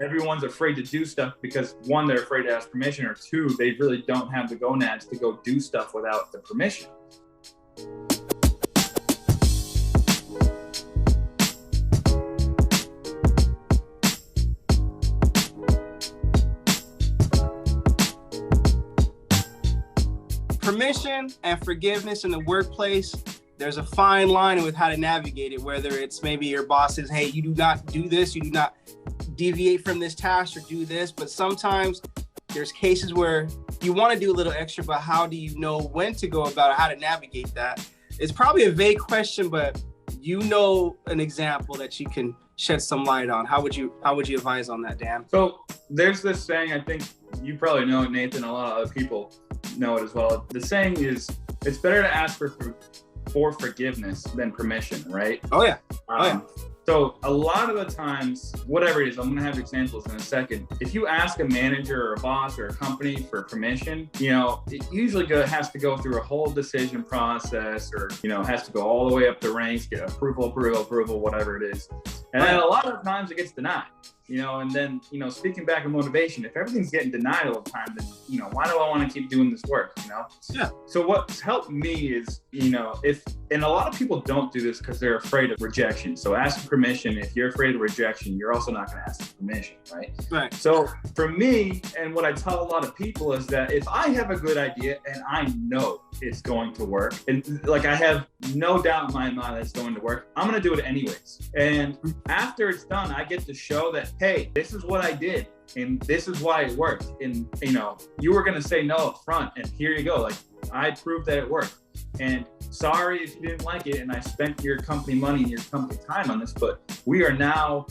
everyone's afraid to do stuff because one, they're afraid to ask permission, or two, they really don't have the gonads to go do stuff without the permission. Permission and forgiveness in the workplace, there's a fine line with how to navigate it, whether it's maybe your boss says, hey, you do not do this, you do not deviate from this task or do this. But sometimes there's cases where you want to do a little extra, but how do you know when to go about it, how to navigate that? It's probably a vague question, but you know an example that you can shed some light on. How would you advise on that, Dan? So there's this saying, I think you probably know it, Nathan, a lot of other people know it as well. The saying is, it's better to ask for forgiveness than permission, right? Oh yeah. So a lot of the times, whatever it is, I'm going to have examples in a second. If you ask a manager or a boss or a company for permission, it usually has to go through a whole decision process, or, has to go all the way up the ranks, get approval, whatever it is. And then a lot of times it gets denied. And then, speaking back in motivation, if everything's getting denied all the time, then, why do I want to keep doing this work, Yeah. So what's helped me is, and a lot of people don't do this because they're afraid of rejection. So asking permission, if you're afraid of rejection, you're also not going to ask for permission, right? Right. So for me, and what I tell a lot of people is that if I have a good idea and I know it's going to work, and like I have no doubt in my mind that it's going to work, I'm going to do it anyways. And after it's done, I get to show that, hey, this is what I did, and this is why it worked. And, you were going to say no up front, and here you go. Like, I proved that it worked. And sorry if you didn't like it, and I spent your company money and your company time on this, but we are now,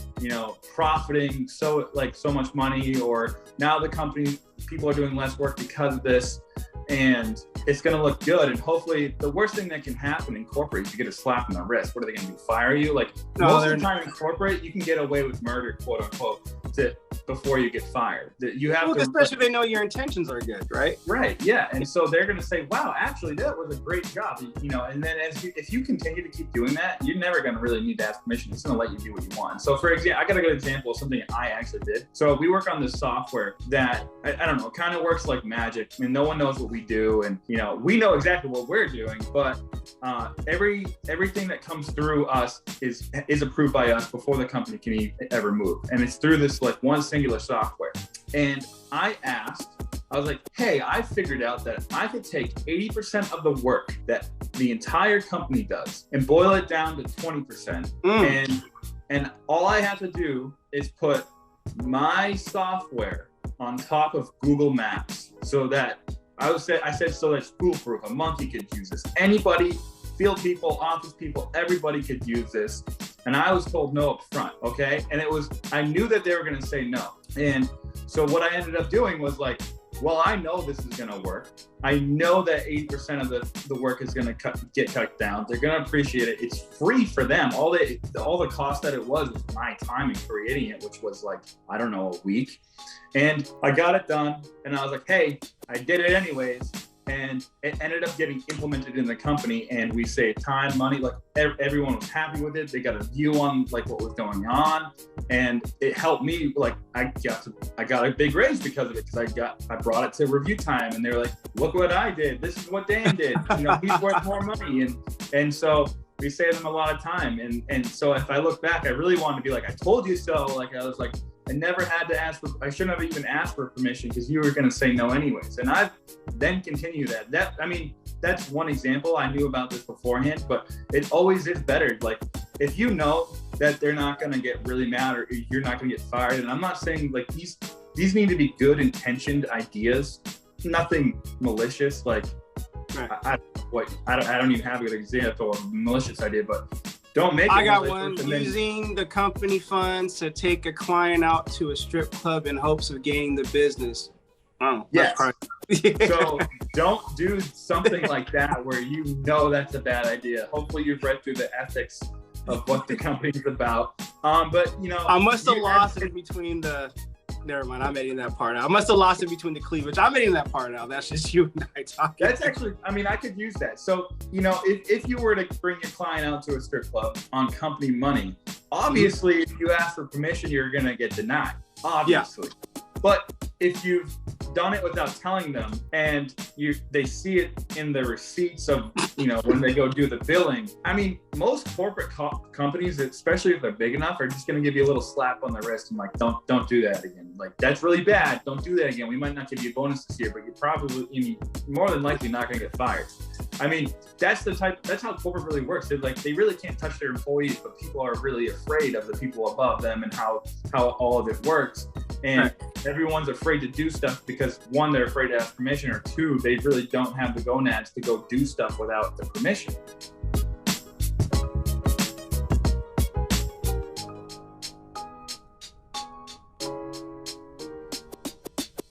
profiting so much money, or now the company, people are doing less work because of this, and it's going to look good. And hopefully the worst thing that can happen in corporate is you get a slap in the wrist. What are they going to do? Fire you? Like, most of the time in corporate, you can get away with murder, quote unquote, before you get fired. You have to, especially if they know your intentions are good, right? Right. Yeah. And so they're going to say, wow, actually that was a great job. And then if you continue to keep doing that, you're never going to really need to ask permission. It's going to let you do what you want. So for example, I got a good example of something I actually did. So we work on this software that, I don't know, kind of works like magic. I mean, no one knows what we do. And, we know exactly what we're doing, but everything that comes through us is approved by us before the company can ever move. And it's through this one singular software. And I was like, hey, I figured out that I could take 80% of the work that the entire company does and boil it down to 20%. And all I have to do is put my software on top of Google Maps, so that I said so that's foolproof. A monkey could use this. Anybody, field people, office people, everybody could use this. And I was told no up front, okay? And I knew that they were gonna say no. And so what I ended up doing was like, well, I know this is gonna work. I know that 80% of the work is gonna get cut down. They're gonna appreciate it. It's free for them. All the cost that it was my time in creating it, which was like, I don't know, a week. And I got it done, and I was like, hey, I did it anyways. And it ended up getting implemented in the company, and we saved time, money. Like everyone was happy with it. They got a view on like what was going on, and it helped me. Like I got a big raise because of it, because I brought it to review time, and they were like, look what I did. This is what Dan did. He's worth more money, and so we saved them a lot of time. And so if I look back, I really wanted to be like, I told you so. Like I was like, I never had to I shouldn't have even asked for permission, because you were going to say no anyways. And I've then continued that. That's one example. I knew about this beforehand, but it always is better. Like if you know that they're not going to get really mad, or you're not going to get fired. And I'm not saying like these need to be good intentioned ideas, nothing malicious. Like I don't even have a good example of a malicious idea, but don't make it. I got one. Using the company funds to take a client out to a strip club in hopes of gaining the business. Oh, yes. So don't do something like that where you know that's a bad idea. Hopefully you've read through the ethics of what the company is about. But I must have lost it between the. Never mind, I'm editing that part out. I must have lost it between the cleavage. I'm editing that part out. That's just you and I talking. That's actually, I could use that. So, if you were to bring your client out to a strip club on company money, Obviously, if you ask for permission, you're going to get denied, obviously. Yeah. But if you've done it without telling them and they see it in the receipts of, when they go do the billing. I mean, most corporate companies, especially if they're big enough, are just going to give you a little slap on the wrist and like, don't do that again. Like, that's really bad. Don't do that again. We might not give you a bonus this year, but you're more than likely not going to get fired. I mean, that's how corporate really works. They really can't touch their employees, but people are really afraid of the people above them and how all of it works. And everyone's afraid to do stuff because, one, they're afraid to ask permission, or two, they really don't have the gonads to go do stuff without the permission.